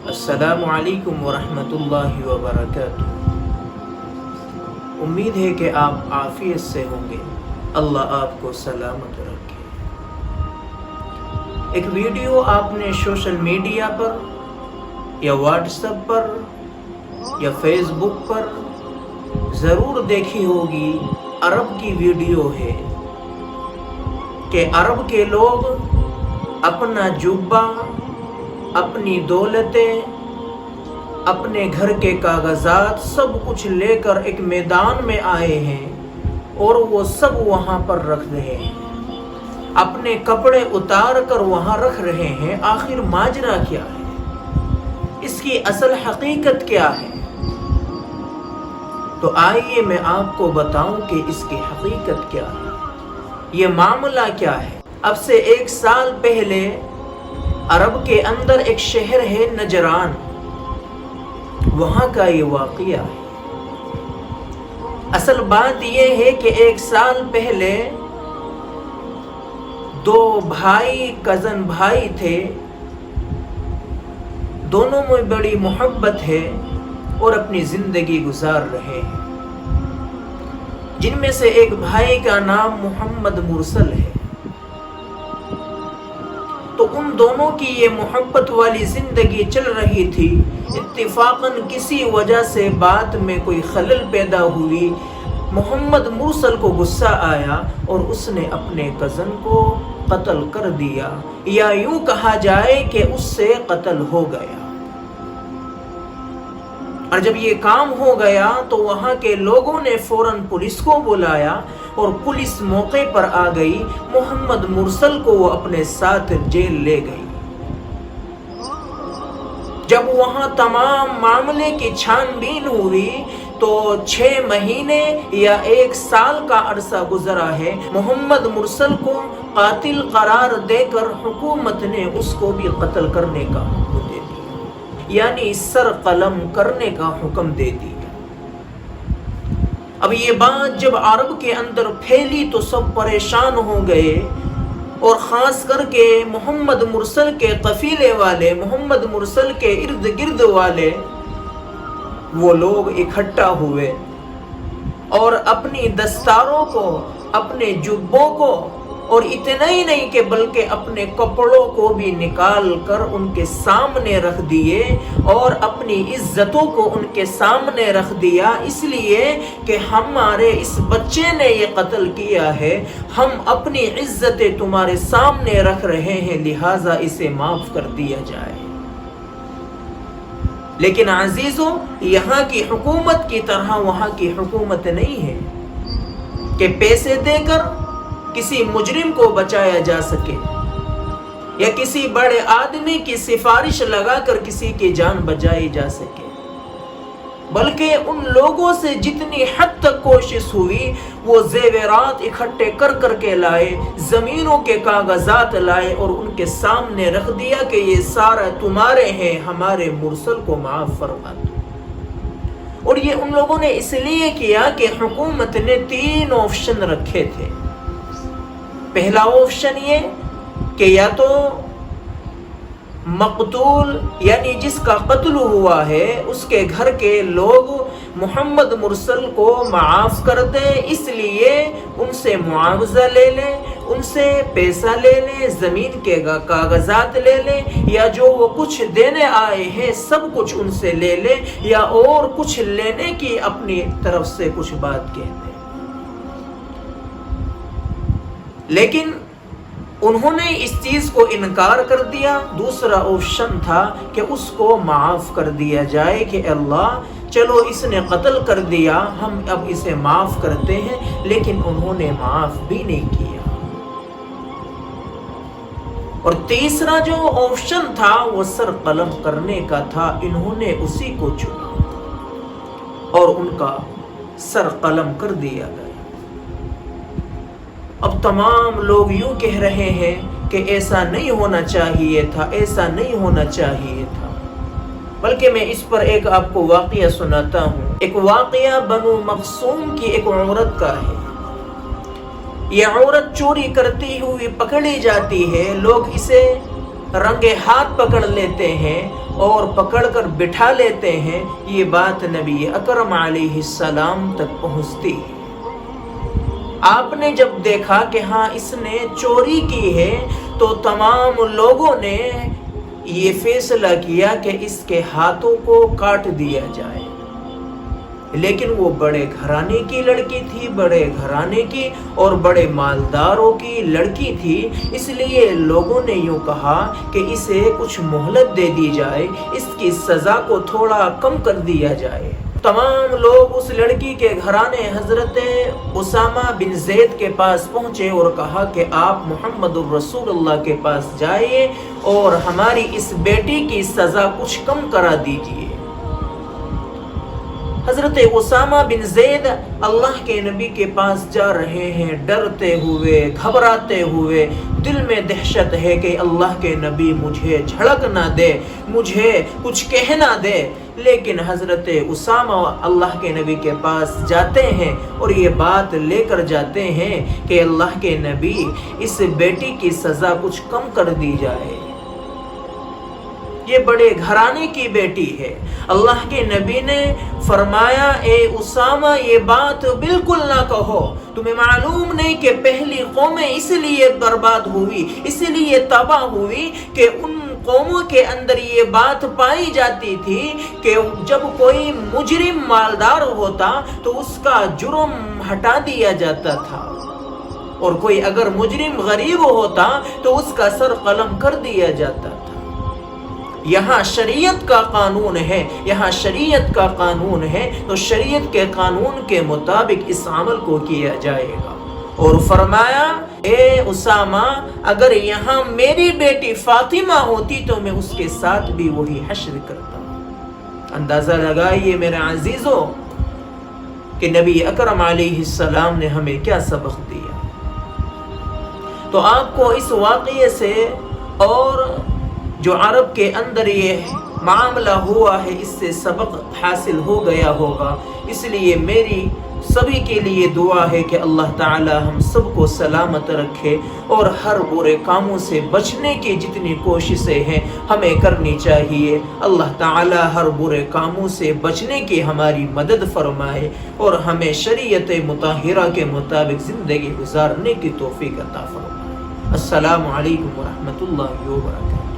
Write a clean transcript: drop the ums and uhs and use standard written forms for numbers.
السلام علیکم ورحمۃ اللہ وبرکاتہ۔ امید ہے کہ آپ عافیت سے ہوں گے، اللہ آپ کو سلامت رکھے۔ ایک ویڈیو آپ نے سوشل میڈیا پر یا واٹس ایپ پر یا فیس بک پر ضرور دیکھی ہوگی۔ عرب کی ویڈیو ہے کہ عرب کے لوگ اپنا جبہ، اپنی دولتیں، اپنے گھر کے کاغذات سب کچھ لے کر ایک میدان میں آئے ہیں اور وہ سب وہاں پر رکھ رہے ہیں، اپنے کپڑے اتار کر وہاں رکھ رہے ہیں۔ آخر ماجرا کیا ہے؟ اس کی اصل حقیقت کیا ہے؟ تو آئیے میں آپ کو بتاؤں کہ اس کی حقیقت کیا ہے، یہ معاملہ کیا ہے۔ اب سے 1 سال پہلے عرب کے اندر ایک شہر ہے نجران، وہاں کا یہ واقعہ ہے۔ اصل بات یہ ہے کہ 1 سال پہلے 2 بھائی، کزن بھائی تھے، دونوں میں بڑی محبت ہے اور اپنی زندگی گزار رہے ہیں، جن میں سے ایک بھائی کا نام محمد مرسل ہے۔ تو ان دونوں کی یہ محبت والی زندگی چل رہی تھی۔ اتفاقاً کسی وجہ سے بات میں کوئی خلل پیدا ہوئی، محمد مرسل کو غصہ آیا اور اس نے اپنے کزن کو قتل کر دیا، یا یوں کہا جائے کہ اس سے قتل ہو گیا۔ اور جب یہ کام ہو گیا تو وہاں کے لوگوں نے فوراً پولیس کو بلایا اور پولیس موقع پر آ گئی۔ محمد مرسل کو وہ اپنے ساتھ جیل لے گئی۔ جب وہاں تمام معاملے کی چھان بین ہوئی تو 6 مہینے یا 1 سال کا عرصہ گزرا ہے۔ محمد مرسل کو قاتل قرار دے کر حکومت نے اس کو بھی قتل کرنے کا حکم دے دیا، یعنی سر قلم کرنے کا حکم دے دیا۔ اب یہ بات جب عرب کے اندر پھیلی تو سب پریشان ہو گئے، اور خاص کر کے محمد مرسل کے قفیلے والے، محمد مرسل کے ارد گرد والے وہ لوگ اکٹھا ہوئے اور اپنی دستاروں کو، اپنے جبوں کو، اور اتنا ہی نہیں کہ بلکہ اپنے کپڑوں کو بھی نکال کر ان کے سامنے رکھ دیے اور اپنی عزتوں کو ان کے سامنے رکھ دیا، اس لیے کہ ہمارے اس بچے نے یہ قتل کیا ہے، ہم اپنی عزتیں تمہارے سامنے رکھ رہے ہیں، لہٰذا اسے معاف کر دیا جائے۔ لیکن عزیزوں، یہاں کی حکومت کی طرح وہاں کی حکومت نہیں ہے کہ پیسے دے کر کسی مجرم کو بچایا جا سکے یا کسی بڑے آدمی کی سفارش لگا کر کسی کی جان بچائی جا سکے، بلکہ ان لوگوں سے جتنی حد تک کوشش ہوئی وہ زیورات اکٹھے کر کر کے لائے، زمینوں کے کاغذات لائے اور ان کے سامنے رکھ دیا کہ یہ سارا تمہارے ہیں، ہمارے مرسل کو معاف فرما دو۔ اور یہ ان لوگوں نے اس لیے کیا کہ حکومت نے 3 آپشن رکھے تھے۔ پہلا آپشن یہ کہ یا تو مقتول یعنی جس کا قتل ہوا ہے اس کے گھر کے لوگ محمد مرسل کو معاف کر دیں، اس لیے ان سے معاوضہ لے لیں، ان سے پیسہ لے لیں، زمین کے کاغذات لے لیں، یا جو وہ کچھ دینے آئے ہیں سب کچھ ان سے لے لیں، یا اور کچھ لینے کی اپنی طرف سے کچھ بات کہہ دیں۔ لیکن انہوں نے اس چیز کو انکار کر دیا۔ دوسرا آپشن تھا کہ اس کو معاف کر دیا جائے کہ اللہ چلو اس نے قتل کر دیا، ہم اب اسے معاف کرتے ہیں، لیکن انہوں نے معاف بھی نہیں کیا۔ اور تیسرا جو آپشن تھا وہ سر قلم کرنے کا تھا، انہوں نے اسی کو چنا اور ان کا سر قلم کر دیا گیا۔ اب تمام لوگ یوں کہہ رہے ہیں کہ ایسا نہیں ہونا چاہیے تھا، ایسا نہیں ہونا چاہیے تھا۔ بلکہ میں اس پر ایک آپ کو واقعہ سناتا ہوں۔ ایک واقعہ بنو مخزوم کی ایک عورت کا ہے۔ یہ عورت چوری کرتی ہوئی پکڑی جاتی ہے، لوگ اسے رنگے ہاتھ پکڑ لیتے ہیں اور پکڑ کر بٹھا لیتے ہیں، یہ بات نبی اکرم علیہ السلام تک پہنچتی ہے۔ آپ نے جب دیکھا کہ ہاں اس نے چوری کی ہے تو تمام لوگوں نے یہ فیصلہ کیا کہ اس کے ہاتھوں کو کاٹ دیا جائے، لیکن وہ بڑے گھرانے کی لڑکی تھی، بڑے گھرانے کی اور بڑے مالداروں کی لڑکی تھی، اس لیے لوگوں نے یوں کہا کہ اسے کچھ مہلت دے دی جائے، اس کی سزا کو تھوڑا کم کر دیا جائے۔ تمام لوگ اس لڑکی کے گھرانے حضرت اسامہ بن زید کے پاس پہنچے اور کہا کہ آپ محمد الرسول اللہ کے پاس جائیے اور ہماری اس بیٹی کی سزا کچھ کم کرا دیجیے۔ حضرت اسامہ بن زید اللہ کے نبی کے پاس جا رہے ہیں، ڈرتے ہوئے، گھبراتے ہوئے، دل میں دہشت ہے کہ اللہ کے نبی مجھے جھڑک نہ دے، مجھے کچھ کہنا دے، لیکن حضرت اسامہ اللہ کے نبی کے پاس جاتے ہیں اور یہ بات لے کر جاتے ہیں کہ اللہ کے نبی اس بیٹی کی سزا کچھ کم کر دی جائے، یہ بڑے گھرانے کی بیٹی ہے۔ اللہ کے نبی نے فرمایا اے اسامہ یہ بات بالکل نہ کہو، تمہیں معلوم نہیں کہ پہلی قومیں اس لیے برباد ہوئی، اس لیے تباہ ہوئی کہ ان قوموں کے اندر یہ بات پائی جاتی تھی کہ جب کوئی مجرم مالدار ہوتا تو اس کا جرم ہٹا دیا جاتا تھا، اور کوئی اگر مجرم غریب ہوتا تو اس کا سر قلم کر دیا جاتا تھا۔ یہاں شریعت کا قانون ہے، یہاں شریعت کا قانون ہے تو شریعت کے قانون کے مطابق اس عمل کو کیا جائے گا۔ اور فرمایا اے اسامہ اگر یہاں میری بیٹی فاطمہ ہوتی تو میں اس کے ساتھ بھی وہی حشر کرتا۔ اندازہ لگائیے میرے عزیزو کہ نبی اکرم علیہ السلام نے ہمیں کیا سبق دیا۔ تو آپ کو اس واقعے سے اور جو عرب کے اندر یہ معاملہ ہوا ہے اس سے سبق حاصل ہو گیا ہوگا، اس لیے میری سبھی کے لیے دعا ہے کہ اللہ تعالی ہم سب کو سلامت رکھے اور ہر برے کاموں سے بچنے کی جتنی کوششیں ہیں ہمیں کرنی چاہیے۔ اللہ تعالی ہر برے کاموں سے بچنے کی ہماری مدد فرمائے اور ہمیں شریعت مطہرہ کے مطابق زندگی گزارنے کی توفیق عطا فرمائے۔ السلام علیکم ورحمۃ اللہ وبرکاتہ۔